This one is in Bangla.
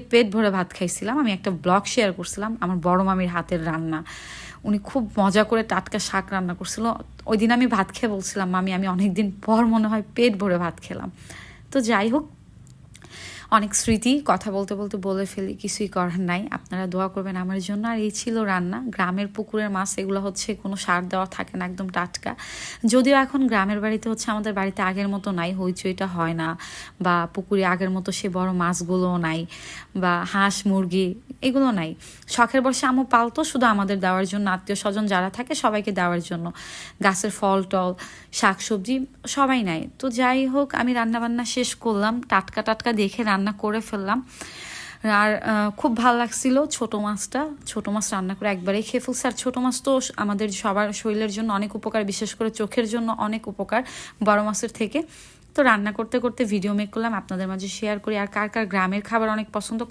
পেট ভরে ভাত খাইছিলাম। আমি একটা ব্লগ শেয়ার করছিলাম আমার বড় মামির হাতের রান্না। উনি খুব মজা করে টাটকা শাক রান্না করছিল। ওই দিন আমি ভাত খেয়ে বলছিলাম, মামি আমি অনেকদিন পর মনে হয় পেট ভরে ভাত খেলাম। তো যাই হোক, অনেক স্মৃতি কথা বলতে বলতে বলে ফেলি, কিছুই করার নাই। আপনারা দোয়া করবেন আমার জন্য। আর এই ছিল রান্না। গ্রামের পুকুরের মাছ, এগুলো হচ্ছে কোনো সার দেওয়া থাকে না, একদম টাটকা। যদিও এখন গ্রামের বাড়িতে হচ্ছে আমাদের বাড়িতে আগের মতো নাই, হইচইটা হয় না, বা পুকুরে আগের মতো সে বড় মাছগুলোও নাই, বা হাঁস মুরগি এগুলো নাই। শখের বসে আম্মু পালতো শুধু আমাদের দেওয়ার জন্য, আত্মীয় স্বজন যারা থাকে সবাইকে দেওয়ার জন্য। গাছের ফল টল শাক সবজি সবাই নাই। তো যাই হোক, আমি রান্না বান্না শেষ করলাম, টাটকা টাটকা দেখে রান্না করে ফেললাম। আর খুব ভালো লাগছিল ছোটো মাছটা। ছোটো মাছ রান্না করে একবারেই খেয়ে ফেলছি। আর ছোটো মাছ তো আমাদের সবার শরীরের জন্য অনেক উপকার, বিশেষ করে চোখের জন্য অনেক উপকার বড় মাছের থেকে। তো রান্না করতে করতে ভিডিও মেক করলাম, আপনাদের মাঝে শেয়ার করি। আর কার কার গ্রামের খাবার অনেক পছন্দ